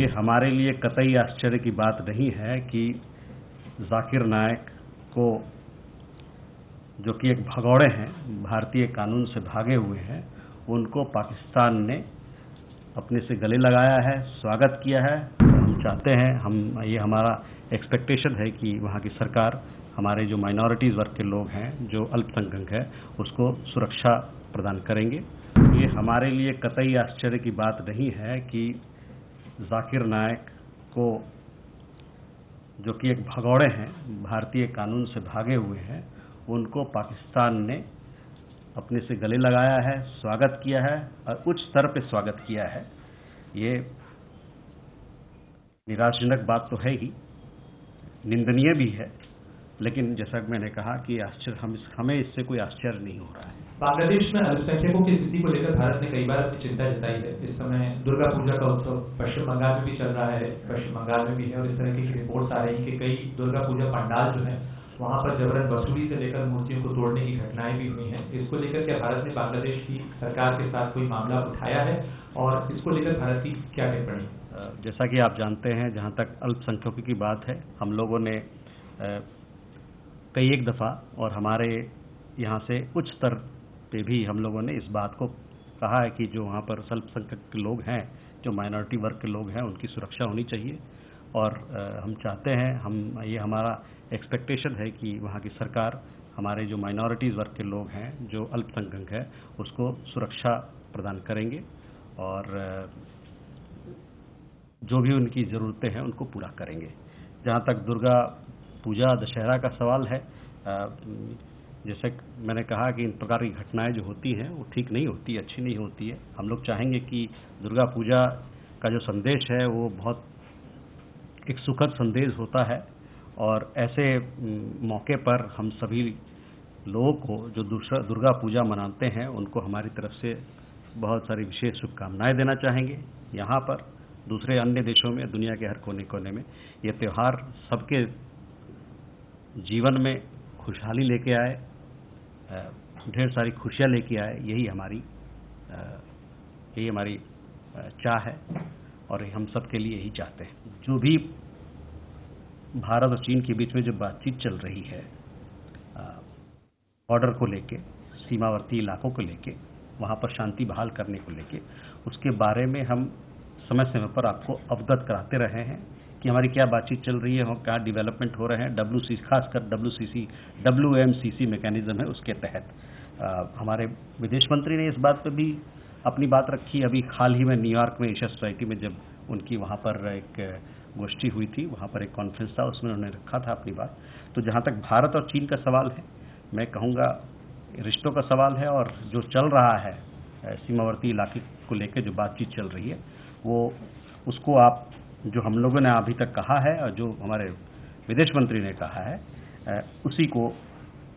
ये हमारे लिए कतई आश्चर्य की बात नहीं है कि जाकिर नायक को, जो कि एक भगौड़े हैं, भारतीय कानून से भागे हुए हैं, उनको पाकिस्तान ने अपने से गले लगाया है, स्वागत किया है। हम चाहते हैं, ये हमारा एक्सपेक्टेशन है कि वहाँ की सरकार हमारे जो माइनॉरिटीज़ वर्ग के लोग हैं, जो अल्पसंख्यक हैं, उसको सुरक्षा प्रदान करेंगे। ये हमारे लिए कतई आश्चर्य की बात नहीं है कि जाकिर नायक को, जो कि एक भगौड़े हैं, भारतीय कानून से भागे हुए हैं, उनको पाकिस्तान ने अपने से गले लगाया है, स्वागत किया है और उच्च स्तर पे स्वागत किया है। ये निराशाजनक बात तो है ही, निंदनीय भी है, लेकिन जैसा कि मैंने कहा कि हमें इससे कोई आश्चर्य नहीं हो रहा है। बांग्लादेश में अल्पसंख्यकों की स्थिति को लेकर भारत ने कई बार अपनी चिंता जताई है। इस समय दुर्गा पूजा का उत्सव पश्चिम बंगाल में भी चल रहा है, पश्चिम बंगाल में भी है, और इस तरह की रिपोर्ट्स आ रही है कि कई दुर्गा पूजा पंडाल जो है वहां पर जबरन वसूली से लेकर मूर्तियों को तोड़ने की घटनाएं भी हुई हैं। इसको लेकर क्या भारत ने बांग्लादेश की सरकार के साथ कोई मामला उठाया है और इसको लेकर भारत की क्या टिप्पणी? जैसा कि आप जानते हैं, जहाँ तक अल्पसंख्यकों की बात है, हम लोगों ने कई एक दफ़ा और हमारे यहाँ से उच्च स्तर पे भी हम लोगों ने इस बात को कहा है कि जो वहाँ पर अल्पसंख्यक लोग हैं, जो माइनॉरिटी वर्ग के लोग हैं, उनकी सुरक्षा होनी चाहिए। और हम चाहते हैं, ये हमारा एक्सपेक्टेशन है कि वहाँ की सरकार हमारे जो माइनॉरिटीज़ वर्ग के लोग हैं, जो अल्पसंख्यक हैं, उसको सुरक्षा प्रदान करेंगे और जो भी उनकी ज़रूरतें हैं उनको पूरा करेंगे। जहाँ तक दुर्गा पूजा, दशहरा का सवाल है, जैसे मैंने कहा कि इन प्रकार की घटनाएं जो होती हैं वो ठीक नहीं होती, अच्छी नहीं होती है। हम लोग चाहेंगे कि दुर्गा पूजा का जो संदेश है वो बहुत एक सुखद संदेश होता है, और ऐसे मौके पर हम सभी लोगों को जो दुर्गा पूजा मनाते हैं उनको हमारी तरफ से बहुत सारी विशेष शुभकामनाएं देना चाहेंगे। यहाँ पर दूसरे अन्य देशों में, दुनिया के हर कोने कोने में ये त्यौहार सबके जीवन में खुशहाली लेके आए, ढेर सारी खुशियाँ लेके आए, यही हमारी चाह है और हम सब के लिए यही चाहते हैं। जो भी भारत और चीन के बीच में जो बातचीत चल रही है बॉर्डर को लेके, सीमावर्ती इलाकों को लेके, वहाँ पर शांति बहाल करने को लेके, उसके बारे में हम समय समय पर आपको अवगत कराते रहे हैं कि हमारी क्या बातचीत चल रही है और क्या डेवलपमेंट हो रहे हैं। खासकर WMCC मैकेनिज्म है, उसके तहत हमारे विदेश मंत्री ने इस बात पर भी अपनी बात रखी। अभी हाल ही में न्यूयॉर्क में एशिया सोसाइटी में जब उनकी वहाँ पर एक गोष्ठी हुई थी, वहाँ पर एक कॉन्फ्रेंस था, उसमें उन्होंने रखा था अपनी बात। तो जहाँ तक भारत और चीन का सवाल है, मैं कहूँगा रिश्तों का सवाल है, और जो चल रहा है सीमावर्ती इलाके को लेकर जो बातचीत चल रही है, वो उसको आप जो हम लोगों ने अभी तक कहा है और जो हमारे विदेश मंत्री ने कहा है, उसी को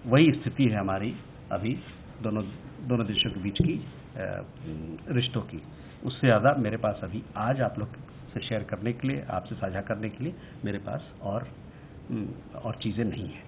वही स्थिति है हमारी अभी दोनों देशों के बीच की रिश्तों की। उससे ज़्यादा मेरे पास अभी आज आप लोग से शेयर करने के लिए, आपसे साझा करने के लिए मेरे पास और चीज़ें नहीं हैं।